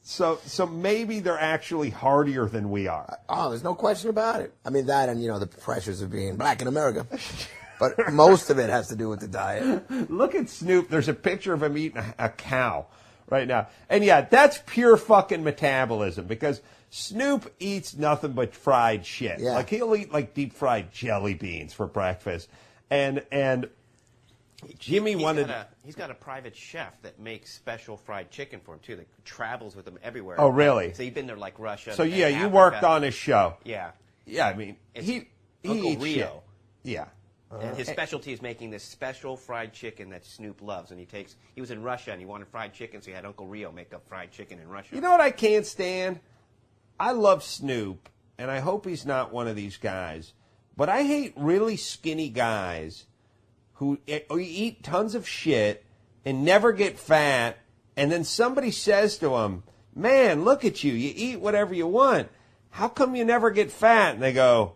So maybe they're actually hardier than we are. Oh, there's no question about it. I mean, that and, the pressures of being black in America. But most of it has to do with the diet. Look at Snoop. There's a picture of him eating a cow right now. And, yeah, that's pure fucking metabolism because Snoop eats nothing but fried shit. Yeah. Like, he'll eat, like, deep-fried jelly beans for breakfast. And Jimmy He's got a private chef that makes special fried chicken for him too. That travels with him everywhere. Oh, really? So you've been there like Russia. So yeah, Africa. you worked on his show. Yeah. Yeah, I mean he Uncle eats Rio. shit. Yeah. And his specialty is making this special fried chicken that Snoop loves. And he was in Russia and he wanted fried chicken, so he had Uncle Rio make up fried chicken in Russia. You know what I can't stand? I love Snoop, and I hope he's not one of these guys. But I hate really skinny guys who eat tons of shit and never get fat, and then somebody says to them, man, look at you. You eat whatever you want. How come you never get fat? And they go,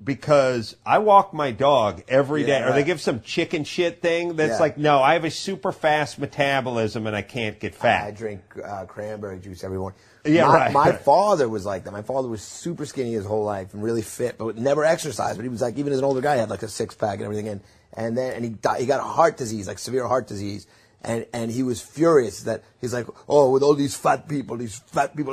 because I walk my dog every day. Or they give some chicken shit thing that's like, no, I have a super fast metabolism and I can't get fat. I drink cranberry juice every morning. Yeah, my father was like that. My father was super skinny his whole life and really fit, but never exercised. But he was like, even as an older guy, he had like a six-pack and everything. And he died, he got heart disease, like severe heart disease. And he was furious that he's like, oh, with all these fat people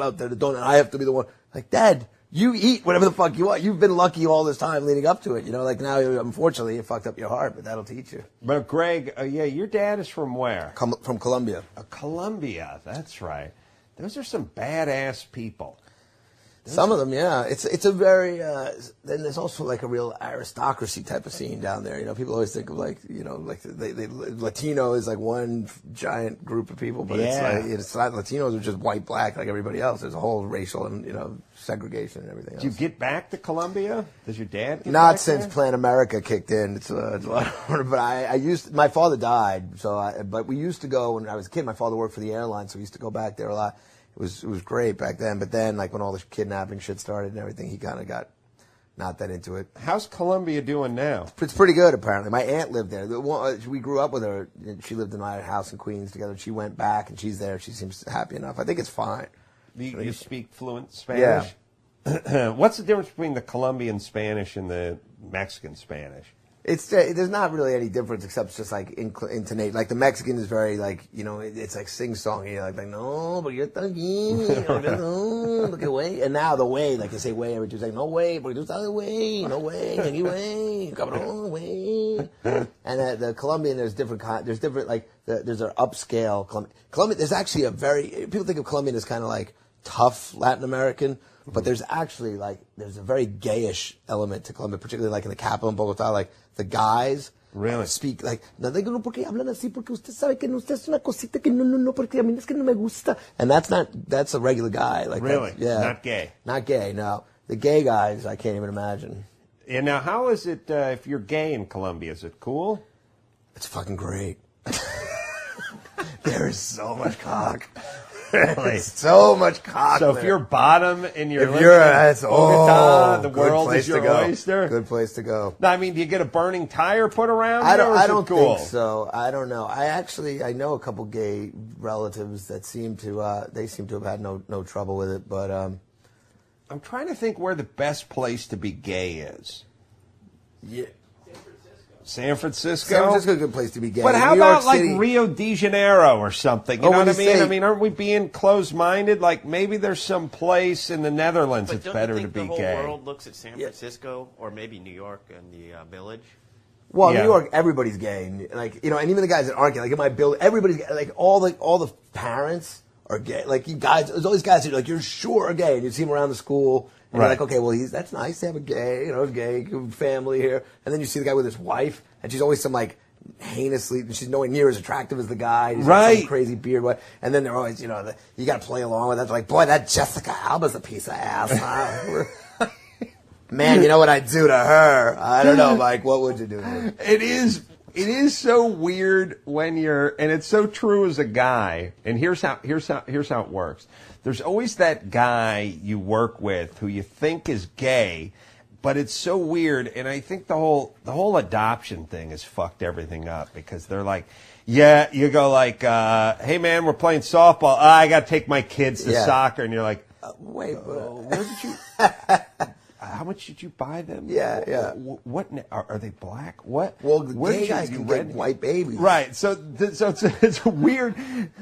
out there that don't, and I have to be the one. Like, Dad, you eat whatever the fuck you want. You've been lucky all this time leading up to it. Like now, unfortunately, it fucked up your heart, but that'll teach you. But Greg, your dad is from where? From Colombia. Colombia, that's right. Those are some badass people. Some of them, yeah. It's a very then there's also like a real aristocracy type of scene down there. People always think of like they Latino is like one giant group of people, but it's not Latinos are just white, black like everybody else. There's a whole racial and segregation and everything else. Did you get back to Colombia? Does your dad? Not since Plan America kicked in. It's a lot harder. But my father died, but we used to go when I was a kid. My father worked for the airline, so we used to go back there a lot. It was great back then, but then like when all the kidnapping shit started and everything, he kind of got not that into it. How's Colombia doing now? It's pretty good, apparently. My aunt lived there. We grew up with her. She lived in my house in Queens together. She went back, and she's there. She seems happy enough. I think it's fine. You speak fluent Spanish? Yeah. What's the difference between the Colombian Spanish and the Mexican Spanish? There's not really any difference except just like intonate. Like the Mexican is very like it's like sing songy. Like no, but you're talking. Look at way. And now the way like they say way every 2 seconds. No way, but you say way, no way, anyway, cabrón, way. And the Colombian there's different like there's an upscale Colombian. There's actually people think of Colombian as kind of like tough Latin American. But there's actually there's a very gayish element to Colombia, particularly like in the capital in Bogota. Like the guys speak like, no digo no porque hablan así porque usted sabe que usted es una cosita que no porque a mí es que no me gusta. And that's a regular guy. Like really? Yeah. Not gay. Not gay. No, the gay guys I can't even imagine. And now, how is it if you're gay in Colombia? Is it cool? It's fucking great. There is so much cock. Really? So much cock. So if you're bottom and you're living in Bogota, the world is your oyster. Good place to go. No, I mean, do you get a burning tire put around? I don't think so. I don't know. I know a couple gay relatives that seem to have had no trouble with it. But I'm trying to think where the best place to be gay is. Yeah. San Francisco? San Francisco is a good place to be gay. But how New York about City, like Rio de Janeiro or something? You know what I mean? Say, I mean, aren't we being closed-minded? Like maybe there's some place in the Netherlands it's better to be gay. But don't you think the whole world looks at San Francisco or maybe New York and the Village? Well, New York, everybody's gay. And even the guys that aren't gay, like in my building, everybody's gay. Like all the parents are gay. Like you guys, there's all these guys who are like, you're sure are gay. And you see them around the school. And you're like, okay, well, that's nice to have a gay family here. And then you see the guy with his wife, and she's always some heinously, she's nowhere near as attractive as the guy. He's got some crazy beard. And then they're always, you got to play along with that. They're like, boy, that Jessica Alba's a piece of ass. Huh? Man, you know what I'd do to her? I don't know, Mike. What would you do to her? It is so weird when and it's so true as a guy. And here's how it works. There's always that guy you work with who you think is gay, But it's so weird, and I think the whole adoption thing has fucked everything up because they're like, yeah, you go like, hey man, we're playing softball. I got to take my kids to soccer, and you're like, wait, where did you? How much did you buy them? Yeah. What are they black? What? Well, where gay guys can get white babies, right? So it's weird.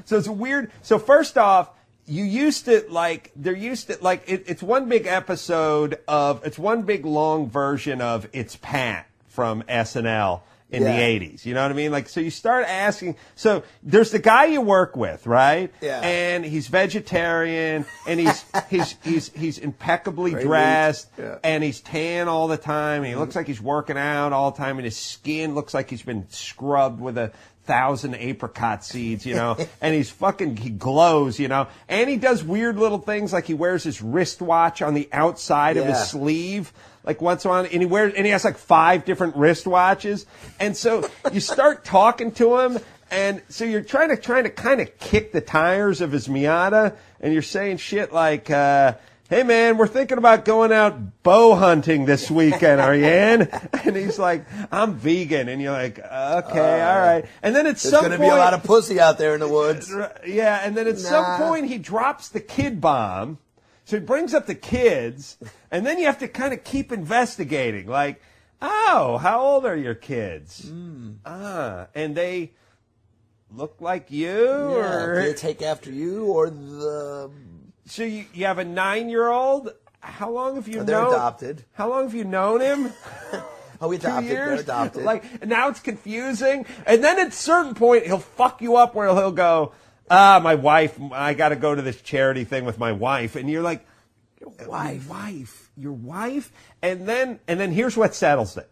So it's weird. So first off, it's one big episode of, it's one big long version of It's Pat from SNL in the 80s. You know what I mean? Like, so you start asking, so there's the guy you work with, right? Yeah. And he's vegetarian and he's impeccably dressed and he's tan all the time and he looks like he's working out all the time and his skin looks like he's been scrubbed with 1,000 apricot seeds, you know, and he glows, you know, and he does weird little things like he wears his wristwatch on the outside of his sleeve, like once on, and he has like 5 different wristwatches, and so you start talking to him, and so you're trying to kind of kick the tires of his Miata, and you're saying shit like, hey man, we're thinking about going out bow hunting this weekend. Are you in? And he's like, I'm vegan. And you're like, okay, all right. And then at some point, there's going to be a lot of pussy out there in the woods. Yeah, and then at some point he drops the kid bomb. So he brings up the kids, and then you have to kind of keep investigating. Like, oh, how old are your kids? And they look like you? Or do they take after you or the... So you have a 9-year-old. How long have you known? They're adopted. How long have you known him? We adopted. 2 years? They're adopted. Like, now it's confusing. And then at a certain point, he'll fuck you up where he'll go, my wife, I got to go to this charity thing with my wife. And you're like, your wife? And then here's what settles it.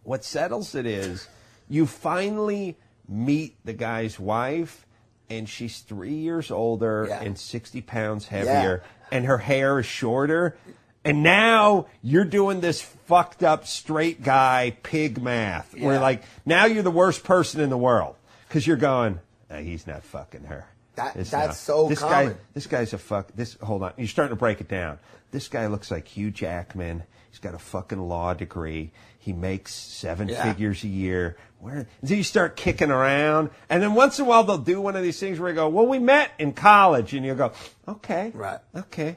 What settles it is you finally meet the guy's wife, and she's 3 years older and 60 pounds heavier, and her hair is shorter. And now you're doing this fucked up straight guy pig math, where like now you're the worst person in the world because you're going, he's not fucking her. That's so common. This guy's a fuck. Hold on. You're starting to break it down. This guy looks like Hugh Jackman. He's got a fucking law degree. He makes 7 figures a year. And so you start kicking around. And then once in a while they'll do one of these things where you go, well, we met in college. And you'll go, okay. Right. Okay.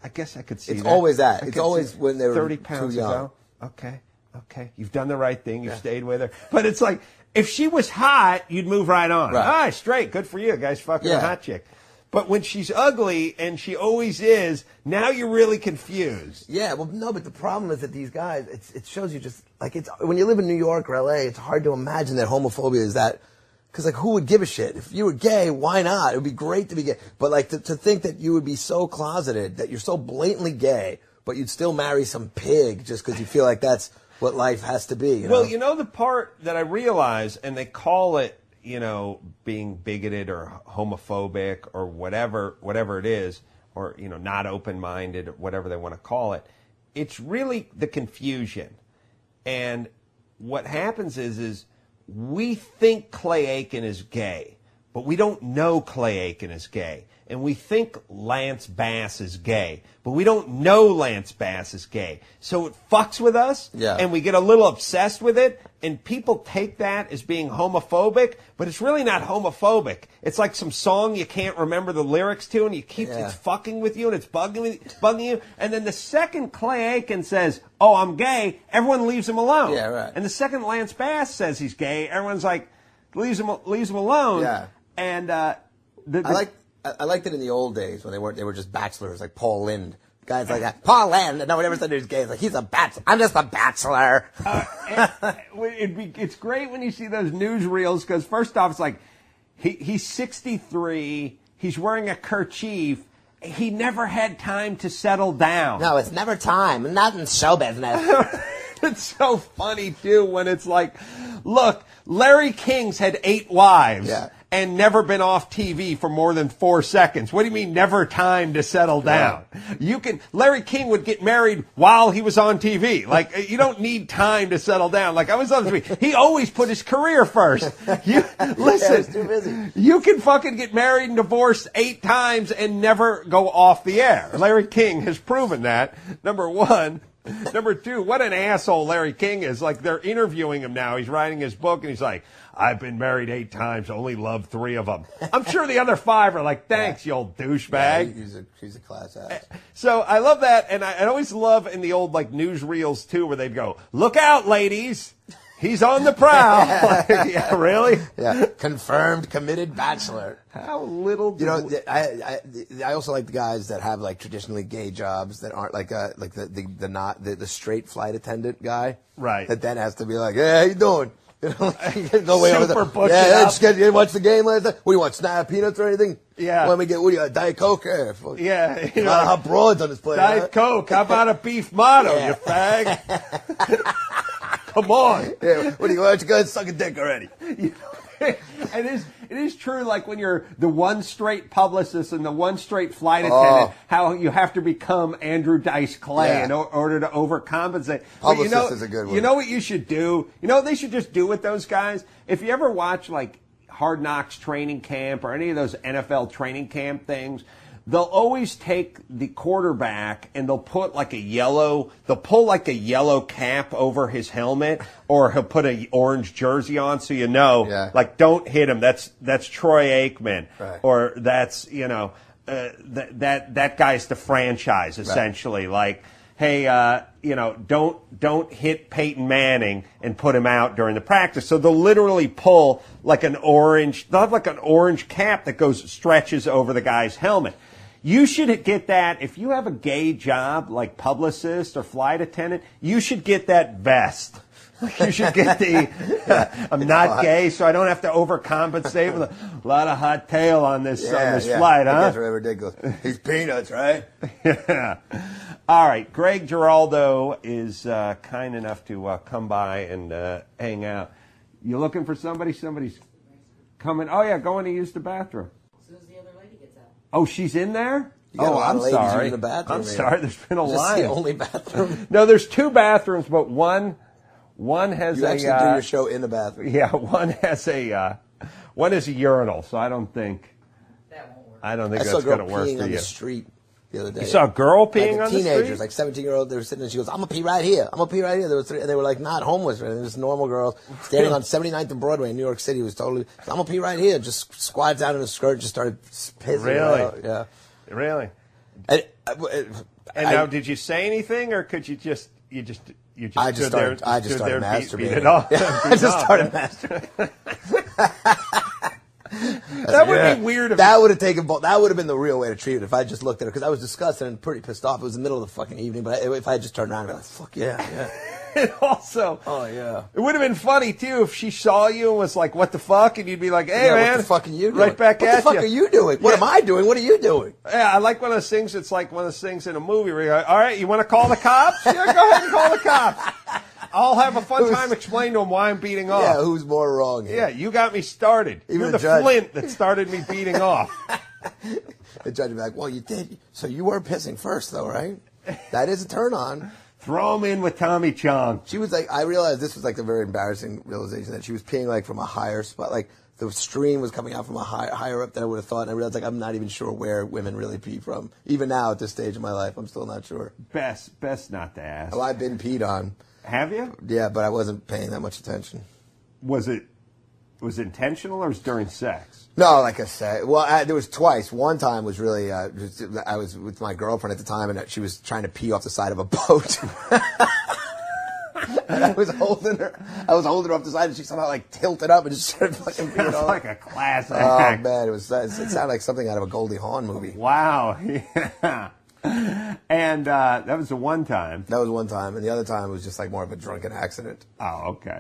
I guess I could see it's that. Always that. It's always when they were 30 pounds too young. ago. Okay. You've done the right thing. You've stayed with her. But it's like, if she was hot, you'd move right on. Right. Straight. Good for you. Guy's fucking a hot chick. But when she's ugly, and she always is, now you're really confused. Yeah, well, no, but the problem is that these guys, it shows you just, like, it's when you live in New York or L.A., it's hard to imagine that homophobia is that, because, like, who would give a shit? If you were gay, why not? It would be great to be gay. But, like, to think that you would be so closeted, that you're so blatantly gay, but you'd still marry some pig just because you feel like that's what life has to be. Well, you know the part that I realize, and they call it, being bigoted or homophobic or whatever it is, or, not open-minded or whatever they want to call it, it's really the confusion. And what happens is we think Clay Aiken is gay, but we don't know Clay Aiken is gay. And we think Lance Bass is gay, but we don't know Lance Bass is gay. So it fucks with us, and we get a little obsessed with it, and people take that as being homophobic, but it's really not homophobic. It's like some song you can't remember the lyrics to, and it's fucking with you, and it's bugging you. And then the second Clay Aiken says, oh, I'm gay, everyone leaves him alone. Yeah, right. And the second Lance Bass says he's gay, everyone's like, leaves him alone. Yeah. And I liked it in the old days when they were just bachelors, like Paul Lynde. Guys like that. Paul Lynde, and no one ever said he was gay. It's like, he's a bachelor. I'm just a bachelor. It's great when you see those newsreels, because first off, it's like, he's 63, he's wearing a kerchief, he never had time to settle down. No, it's never time. Not in show business. It's so funny, too, when it's like, look, Larry King's had 8 wives. And never been off TV for more than 4 seconds. What do you mean never time to settle down? Larry King would get married while he was on TV. Like, you don't need time to settle down. Like, I was on TV. He always put his career first. Listen, too busy. You can fucking get married and divorced 8 times and never go off the air. Larry King has proven that, number one. Number two, what an asshole Larry King is. Like, they're interviewing him now. He's writing his book, and he's like, I've been married 8 times, only loved 3 of them. I'm sure the other 5 are like, thanks, you old douchebag. Yeah, he's a class act. So I love that, and I always love in the old, like, newsreels, too, where they'd go, look out, ladies. He's on the prowl. Like, yeah, really? Yeah, confirmed, committed bachelor. How little do I also like the guys that have like traditionally gay jobs that aren't like the straight flight attendant guy. Right. That then has to be like, hey, how you doing? You know, go way over Super there. butch Yeah, it yeah, up. just get watch the game last night. What do you want? Snap peanuts or anything? Yeah. What do you got? Diet Coke? Yeah. A lot of hot broads on this plate. Diet Coke. How about a beef motto, you fag? Come on. Yeah. What do you want? You guys suck a dick already. It is true, like when you're the one straight publicist and the one straight flight attendant, how you have to become Andrew Dice Clay in order to overcompensate. Publicist is a good one. You know what you should do? You know what they should just do with those guys? If you ever watch like Hard Knocks training camp or any of those NFL training camp things, they'll always take the quarterback and they'll pull like a yellow cap over his helmet, or he'll put an orange jersey on so you know, like, don't hit him. That's Troy Aikman, right. Or that's, that guy's the franchise essentially. Right. Like, hey, don't hit Peyton Manning and put him out during the practice. So they'll literally pull they'll have like an orange cap that stretches over the guy's helmet. You should get that, if you have a gay job like publicist or flight attendant, you should get that vest. You should get I'm not gay, so I don't have to overcompensate with a lot of hot tail on this flight, huh? That's really ridiculous. He's peanuts, right? Yeah. All right. Greg Giraldo is kind enough to come by and hang out. You looking for somebody? Somebody's coming. Oh, yeah, going to use the bathroom. As soon as the other lady gets out. Oh, she's in there? I'm sorry. I'm sorry. There's been a line. Is this the only bathroom? No, there's 2 bathrooms, but one has you actually do your show in the bathroom. Yeah, one is a urinal, so I don't think that won't work. That's going to work peeing for on you. the street the other day. You saw a girl peeing on the street? Teenagers, like 17-year-old, they were sitting there, she goes, I'm going to pee right here. I'm going to pee right here. There was 3, and they were like not homeless or anything. Just normal girls standing on 79th and Broadway in New York City. It was totally, I'm going to pee right here. Just squatted down in a skirt, just started pissing. Really? Yeah. Really? And now, did you say anything, or could you just I just started masturbating. I just started masturbating. That would be weird. That would have been the real way to treat it if I just looked at her, because I was disgusted and pretty pissed off. It was the middle of the fucking evening, but if I had just turned around and been like, fuck yeah. And also, it would have been funny too if she saw you and was like, "What the fuck?" and you'd be like, "Hey, man, what the fuck are you doing? Right back at you. What the fuck are you doing? What am I doing? What are you doing?" Yeah, I like one of those things. It's like one of those things in a movie where you're like, "All right, you want to call the cops? Yeah, go ahead and call the cops. I'll have a fun time explaining to them why I'm beating off." Yeah, who's more wrong here? Yeah, you got me started. Even You're the the judge. flint that started me beating off. The judge would be like, "Well, you did. So you were pissing first, though, right? That is a turn on." Throw him in with Tommy Chong. She was like, I realized this was like a very embarrassing realization that she was peeing like from a higher spot. Like the stream was coming out from a higher up than I would have thought. And I realized like I'm not even sure where women really pee from. Even now at this stage of my life, I'm still not sure. Best not to ask. Well, I've been peed on. Have you? Yeah, but I wasn't paying that much attention. Was it intentional or was it during sex? No, like I said, well, there was twice. One time was really, I was with my girlfriend at the time, and she was trying to pee off the side of a boat. And I was holding her off the side, and she somehow like tilted up and just started fucking peeing It's off. like a class Oh act. man, it sounded like something out of a Goldie Hawn movie. Wow. Yeah. And that was the one time. That was one time, and the other time was just like more of a drunken accident. Oh, okay.